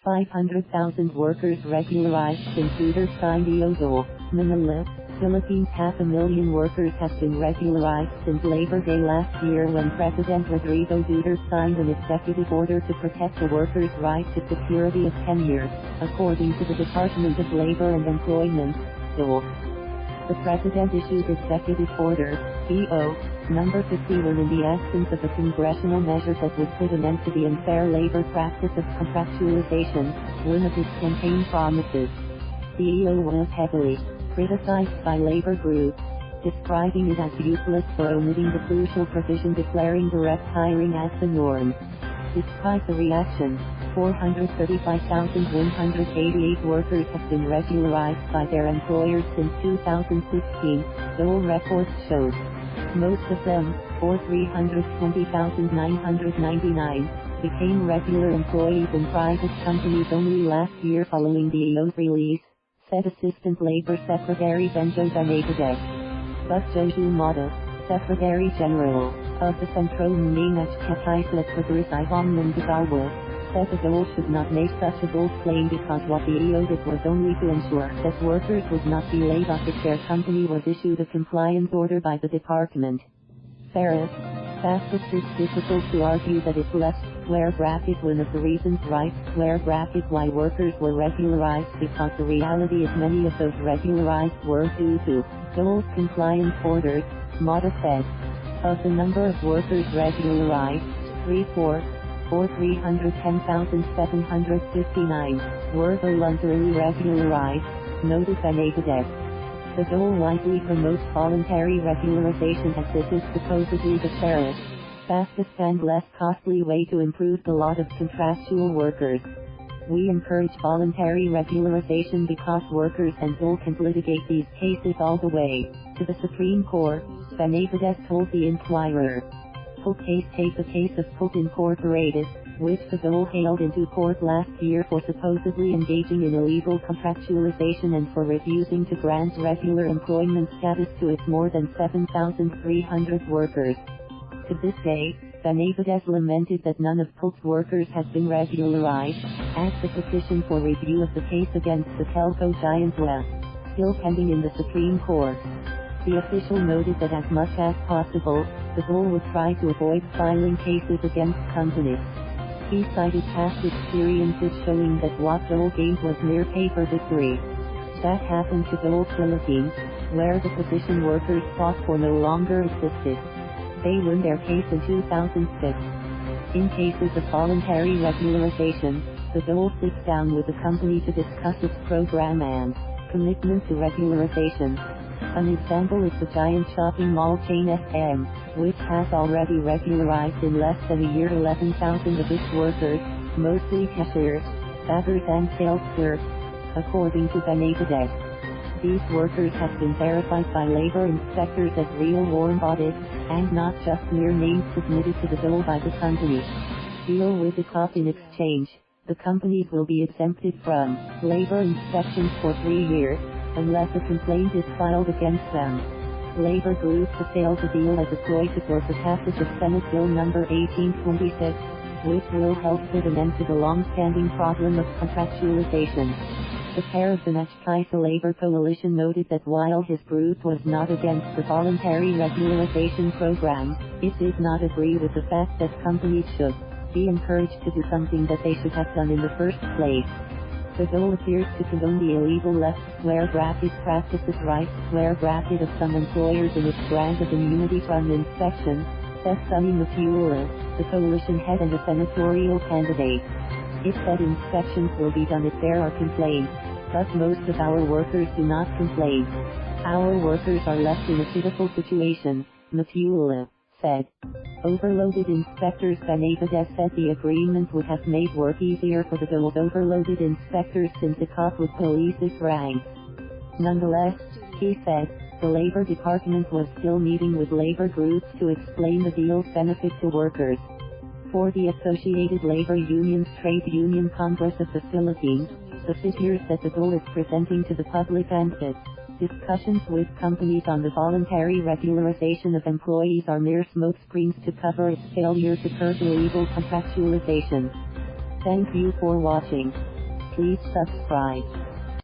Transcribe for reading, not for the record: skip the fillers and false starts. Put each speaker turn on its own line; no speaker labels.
500,000 workers regularized since Duterte signed Dole, Manila, Philippines. 500,000 workers have been regularized since Labor Day last year when President Rodrigo Duterte signed an executive order to protect the workers' right to security of tenure, according to the Department of Labor and Employment, Dole. The President issued Executive Order, PO, number 51 in the absence of a congressional measure that would put an end to the unfair labor practice of contractualization, one of his campaign promises. The EO was heavily criticized by labor groups, describing it as useless for omitting the crucial provision declaring direct hiring as the norm. Despite the reaction, 435,188 workers have been regularized by their employers since 2016, Dole records showed. Most of them, or 320,999, became regular employees in private companies only last year following the EO's release, said Assistant Labor Secretary Benjo. But Josua Mata, Secretary General of the Sentro Nagkakaisa at Progresibong Manggagawa, said the Dole should not make such a bold claim because what the EO did was only to ensure that workers would not be laid off if their company was issued a compliance order by the department. Fairest, fastest. It's difficult to argue that it left square bracket one of the reasons right square bracket why workers were regularized because the reality is many of those regularized were due to Dole's compliance orders, Mata said. Of the number of workers regularized, 3/4, or 310,759, were voluntarily regularized, noted Benavidez. The Dole widely promotes voluntary regularization as this is supposedly the fairest, fastest and less costly way to improve the lot of contractual workers. We encourage voluntary regularization because workers and Dole can litigate these cases all the way to the Supreme Court, Benavidez told the Inquirer. Take the case of Ecop Incorporated, which the Dole hailed into court last year for supposedly engaging in illegal contractualization and for refusing to grant regular employment status to its more than 7,300 workers. To this day, Benavidez lamented that none of Ecop's workers has been regularized, as the petition for review of the case against the telco giant was still pending in the Supreme Court. The official noted that as much as possible, the Dole would try to avoid filing cases against companies. He cited past experiences showing that what Dole gained was mere paper victory. That happened to Dole Philippines, where the petition workers fought for no longer existed. They won their case in 2006. In cases of voluntary regularization, the Dole sits down with the company to discuss its program and commitment to regularization. An example is the giant shopping mall chain SM, which has already regularized in less than a year 11,000 of its workers, mostly cashiers, baggers and sales clerks, according to Benavidez. These workers have been verified by labor inspectors as real warm audits, and not just mere names submitted to the Dole by the company. Deal with Ecop in exchange. The companies will be exempted from labor inspections for 3 years, unless a complaint is filed against them. Labor groups assailed the deal as a ploy to force the passage of Senate Bill No. 1826, which will help put an end to the long-standing problem of contractualization. The chair of the Nagkakaisa Labor Coalition noted that while his group was not against the voluntary regularization program, it did not agree with the fact that companies should be encouraged to do something that they should have done in the first place. The Dole appears to condone the illegal left square bracket practices right square bracket of some employers in its grant of immunity from inspection, said Sonny Matula, the coalition head and a senatorial candidate. It said inspections will be done if there are complaints, but most of our workers do not complain. Our workers are left in a pitiful situation, Matula said. Overloaded inspectors. Benavidez said the agreement would have made work easier for the Dole's overloaded inspectors since Ecop would police its ranks. Nonetheless, he said, the Labor Department was still meeting with labor groups to explain the deal's benefit to workers. For the Associated Labor Unions Trade Union Congress of the Philippines, the figures that the Dole is presenting to the public and its discussions with companies on the voluntary regularization of employees are mere smokescreens to cover its failure to curb illegal contractualization. Thank you for watching. Please subscribe.